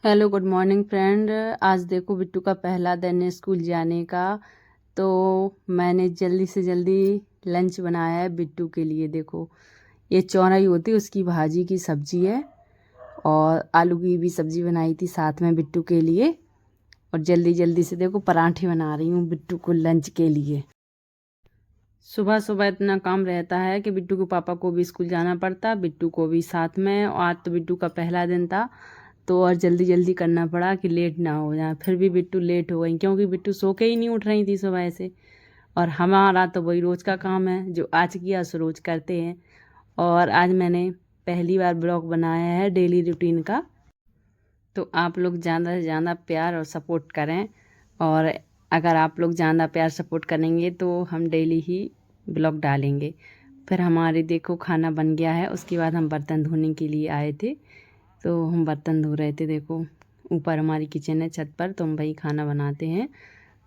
Hello good morning friend. आज देखो बिट्टू का पहला दिन है स्कूल जाने का। तो मैंने जल्दी से जल्दी लंच बनाया है बिट्टू के लिए। देखो ये चौरई होती है उसकी भाजी की सब्जी है और आलू की भी सब्जी बनाई थी साथ में बिट्टू के लिए। और जल्दी जल्दी से देखो पराठे बना रही हूँ बिट्टू को लंच के लिए। सुबह सुबह इतना काम रहता है कि बिट्टू के पापा को भी स्कूल जाना पड़ता, बिट्टू को भी साथ में। और आज तो बिट्टू का पहला दिन था तो और जल्दी जल्दी करना पड़ा कि लेट ना हो जाए। फिर भी बिट्टू लेट हो गई क्योंकि बिट्टू सो के ही नहीं उठ रही थी सुबह से। और हमारा तो वही रोज़ का काम है, जो आज किया सो रोज़ करते हैं। और आज मैंने पहली बार ब्लॉग बनाया है डेली रूटीन का। तो आप लोग ज़्यादा से ज़्यादा प्यार और सपोर्ट करें। और अगर आप लोग ज़्यादा प्यार सपोर्ट करेंगे तो हम डेली ही ब्लॉग डालेंगे। फिर हमारे देखो खाना बन गया है, उसके बाद हम बर्तन धोने के लिए आए थे। तो हम बर्तन धो रहे थे। देखो ऊपर हमारी किचन है छत पर, तो हम वहीं खाना बनाते हैं।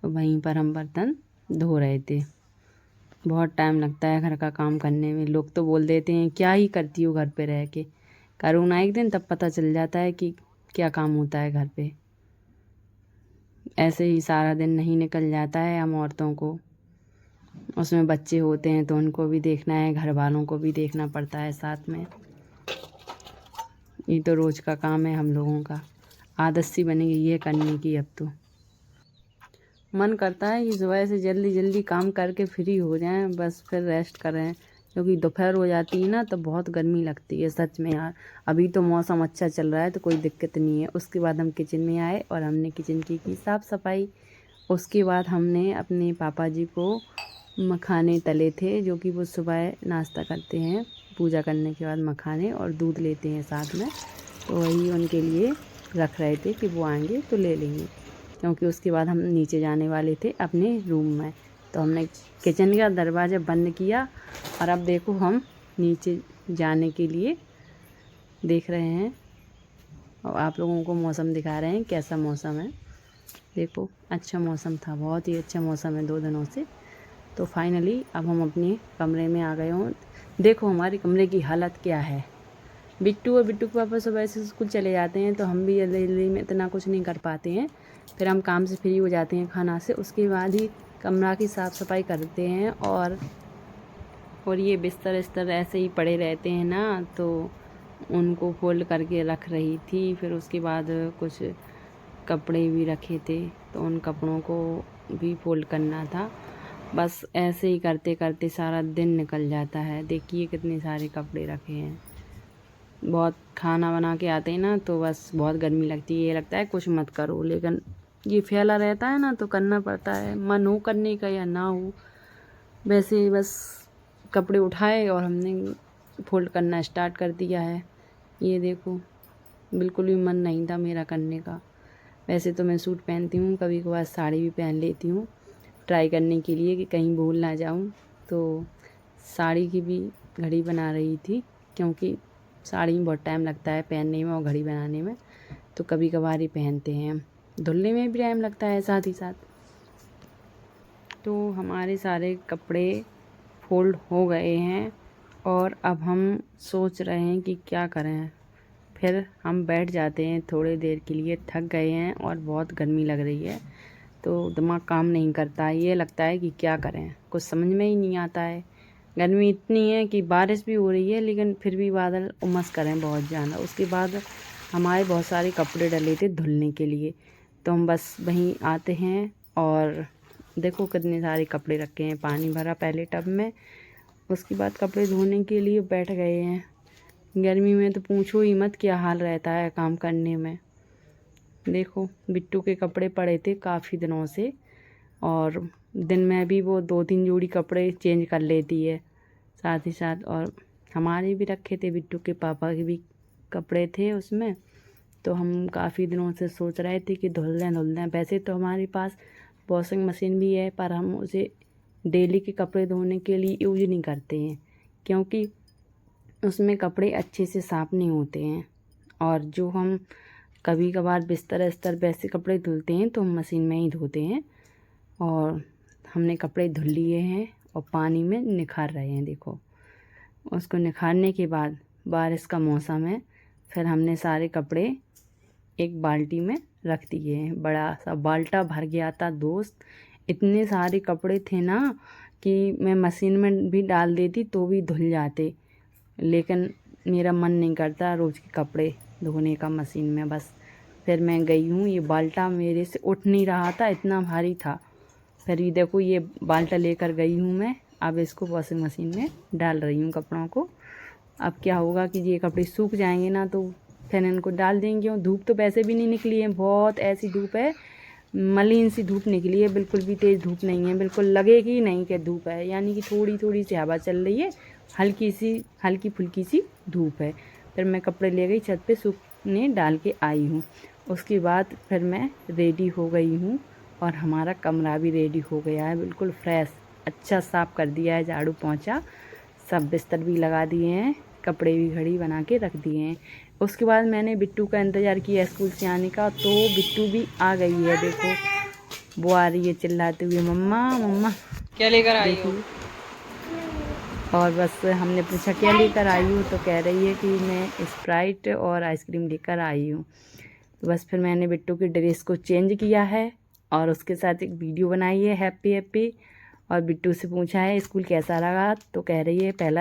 तो वहीं पर हम बर्तन धो रहे थे। बहुत टाइम लगता है घर का काम करने में। लोग तो बोल देते हैं क्या ही करती हो घर पे रह के। करूँ ना एक दिन तब पता चल जाता है कि क्या काम होता है घर पे। ऐसे ही सारा दिन नहीं निकल जाता है हम औरतों को। उसमें बच्चे होते हैं तो उनको भी देखना है, घर वालों को भी देखना पड़ता है साथ में। ये तो रोज़ का काम है हम लोगों का। आदत सी बनी गई है करने की अब तो। मन करता है कि सुबह से जल्दी जल्दी काम करके फ्री हो जाएं, बस फिर रेस्ट करें। क्योंकि दोपहर हो जाती है ना तो बहुत गर्मी लगती है सच में यार। अभी तो मौसम अच्छा चल रहा है तो कोई दिक्कत नहीं है। उसके बाद हम किचन में आए और हमने किचन की साफ़ सफाई। उसके बाद हमने अपने पापा जी को मखाने तले थे, जो कि वो सुबह नाश्ता करते हैं। पूजा करने के बाद मखाने और दूध लेते हैं साथ में। तो वही उनके लिए रख रहे थे कि वो आएंगे तो ले लेंगे। क्योंकि उसके बाद हम नीचे जाने वाले थे अपने रूम में। तो हमने किचन का दरवाज़ा बंद किया और अब देखो हम नीचे जाने के लिए देख रहे हैं। और आप लोगों को मौसम दिखा रहे हैं कैसा मौसम है। देखो अच्छा मौसम था, बहुत ही अच्छा मौसम है 2 दिनों से। तो फाइनली अब हम अपने कमरे में आ गए हों। देखो हमारे कमरे की हालत क्या है। बिट्टू और बिट्टू के पापा सुबह से स्कूल चले जाते हैं तो हम भी जल्दी जल्दी में इतना कुछ नहीं कर पाते हैं। फिर हम काम से फ्री हो जाते हैं खाना से, उसके बाद ही कमरा की साफ़ सफाई करते हैं। और ये बिस्तर इस्तर ऐसे ही पड़े रहते हैं ना, तो उनको फोल्ड करके रख रही थी। फिर उसके बाद कुछ कपड़े भी रखे थे तो उन कपड़ों को भी फोल्ड करना था। बस ऐसे ही करते करते सारा दिन निकल जाता है। देखिए कितने सारे कपड़े रखे हैं। बहुत खाना बना के आते हैं ना तो बस बहुत गर्मी लगती है, ये लगता है कुछ मत करो, लेकिन ये फैला रहता है ना तो करना पड़ता है, मन हो करने का या ना हो। वैसे बस कपड़े उठाए और हमने फोल्ड करना स्टार्ट कर दिया है। ये देखो बिल्कुल भी मन नहीं था मेरा करने का। वैसे तो मैं सूट पहनती हूँ, कभी कभार साड़ी भी पहन लेती हूँ ट्राई करने के लिए कि कहीं भूल ना जाऊँ। तो साड़ी की भी घड़ी बना रही थी, क्योंकि साड़ी में बहुत टाइम लगता है पहनने में और घड़ी बनाने में। तो कभी कभार ही पहनते हैं, धुलने में भी टाइम लगता है साथ ही साथ। तो हमारे सारे कपड़े फोल्ड हो गए हैं और अब हम सोच रहे हैं कि क्या करें। फिर हम बैठ जाते हैं थोड़ी देर के लिए, थक गए हैं और बहुत गर्मी लग रही है तो दिमाग काम नहीं करता है। ये लगता है कि क्या करें, कुछ समझ में ही नहीं आता है। गर्मी इतनी है कि बारिश भी हो रही है लेकिन फिर भी बादल उमस करें बहुत ज़्यादा। उसके बाद हमारे बहुत सारे कपड़े डले थे धुलने के लिए, तो हम बस वहीं आते हैं और देखो कितने सारे कपड़े रखे हैं। पानी भरा पहले टब में, उसके बाद कपड़े धोने के लिए बैठ गए हैं। गर्मी में तो पूछो ही मत क्या हाल रहता है काम करने में। देखो बिट्टू के कपड़े पड़े थे काफ़ी दिनों से, और दिन में भी वो 2-3 जोड़ी कपड़े चेंज कर लेती है साथ ही साथ। और हमारे भी रखे थे, बिट्टू के पापा के भी कपड़े थे उसमें। तो हम काफ़ी दिनों से सोच रहे थे कि धुल दें। वैसे तो हमारे पास वॉशिंग मशीन भी है पर हम उसे डेली के कपड़े धोने के लिए यूज नहीं करते हैं, क्योंकि उसमें कपड़े अच्छे से साफ़ नहीं होते हैं। और जो हम कभी कभार बिस्तर इस्तर वैसे कपड़े धुलते हैं तो हम मशीन में ही धोते हैं। और हमने कपड़े धुल लिए हैं और पानी में निखार रहे हैं। देखो उसको निखारने के बाद बारिश का मौसम है, फिर हमने सारे कपड़े एक बाल्टी में रख दिए हैं। बड़ा सा बाल्टा भर गया था दोस्त। इतने सारे कपड़े थे ना कि मैं मशीन में भी डाल देती तो भी धुल जाते, लेकिन मेरा मन नहीं करता रोज़ के कपड़े धोने का मशीन में। बस फिर मैं गई हूँ, ये बाल्टा मेरे से उठ नहीं रहा था, इतना भारी था। फिर ये देखो ये बाल्टा लेकर गई हूँ मैं। अब इसको वॉशिंग मशीन में डाल रही हूँ कपड़ों को। अब क्या होगा कि ये कपड़े सूख जाएंगे ना तो फिर इनको डाल देंगे। और धूप तो वैसे भी नहीं निकली है, बहुत ऐसी धूप है, मलिन सी धूप निकली है, बिल्कुल भी तेज़ धूप नहीं है, बिल्कुल लगेगी नहीं कि धूप है, यानी कि थोड़ी थोड़ी सी हवा चल रही है, हल्की फुल्की सी धूप है। फिर मैं कपड़े ले गई छत पे सूखने डाल के आई हूँ। उसके बाद फिर मैं रेडी हो गई हूँ और हमारा कमरा भी रेडी हो गया है, बिल्कुल फ्रेश, अच्छा साफ़ कर दिया है, झाड़ू पोंछा, सब बिस्तर भी लगा दिए हैं, कपड़े भी घड़ी बना के रख दिए हैं। उसके बाद मैंने बिट्टू का इंतज़ार किया स्कूल से आने का, तो बिट्टू भी आ गई है। देखो वो आ रही है चिल्लाते हुए, मम्मा मम्मा क्या लेकर आई हो? और बस हमने पूछा क्या लेकर आई हूँ, तो कह रही है कि मैं स्प्राइट और आइसक्रीम लेकर आई हूँ। तो बस फिर मैंने बिट्टू की ड्रेस को चेंज किया है और उसके साथ एक वीडियो बनाई है हैप्पी हैप्पी, और बिट्टू से पूछा है स्कूल कैसा लगा, तो कह रही है पहला